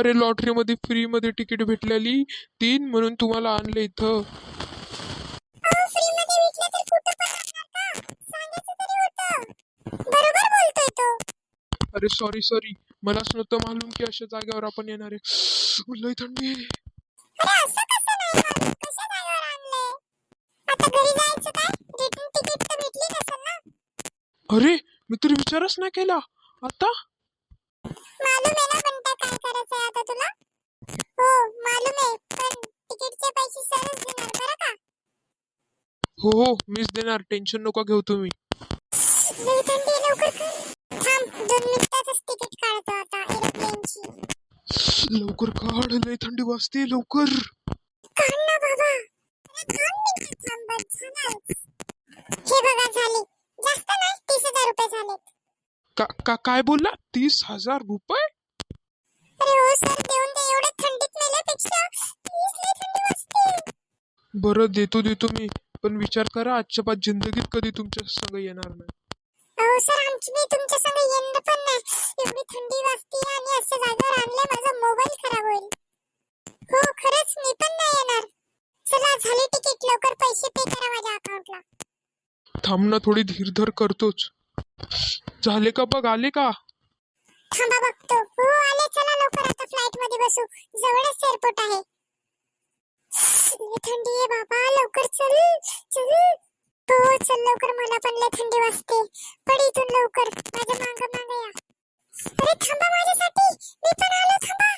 अरे लॉटरी मध्ये फ्री मध्ये तिकीट भेटलेली 3 म्हणून तुम्हाला आणलं इथं. फ्री मध्ये भेटले तर फोटो पण आणणार का? सांगायचं तरी होतं. बरोबर बोलतोय तो. अरे सॉरी मलाच नव्हतं मालूम की अशा जागेवर आपण येणार आहे. लय थंडी आहे. अरे असं कसं नाही मालूम? कशा जागेवर आणले? आता घरी जायचं काय? रिटर्न तिकीट तर भेटली नसेल ना? अरे मी तर विचारच नाही केला. आता मालूम आहे ना बंटा काय करायचंय आता तुला? हो मालूम आहे, पण तिकीटचे पैसे सरच देणार बरं का? हो मीच देणार, टेन्शन नका घेऊ तुम्ही. लई थंडी आहे, लवकर कर. थांब 2 मिनिटातच तिकीट काढतो आता एरोप्लेनची. लवकर काढ, लय थंडी वाजते, लवकर. काढ ना बाबा. अरे 2 मिनिटं थांब, बस झालं. हे बघा झाले. जास्त नाही, 30,000 रुपये झालेत. काय बोलला? 30,000 रुपये? अरे हो सर, देऊन दे. एवढ्या थंडीत मेल्यापेक्षा प्लीज, लई थंडी वाजते. बरं देतो मी, पण विचार करा आजच्या बाद जिंदगीत कधी तुमच्या संग येणार नाही. अहो सर, आमची मी तुमच्या संग येणार पण नाही. एवढी थंडी वाजते आणि अशा जागेवर आणले, माझा मोबाईल खराब होईल. हो खरंच मी पण नाही येणार. चला झाली तिकीट, लवकर पैसे पे करा माझ्या अकाउंटला. थांब ना, थोडी धीर धर करतोच. झाले का बघ, आले का? थांबा बघतो. हो आले, चला लवकर आता फ्लाइट मध्ये बसू. जवळच एअरपोर्ट आहे. लई थंडी आहे बाबा, लवकर चल चल. हो चल लवकर, मला पण लई थंडी वाजते. पड इथून लवकर, माझ्या मागं या. अरे थांबा माझ्यासाठी, मी पण आलो, थांबा.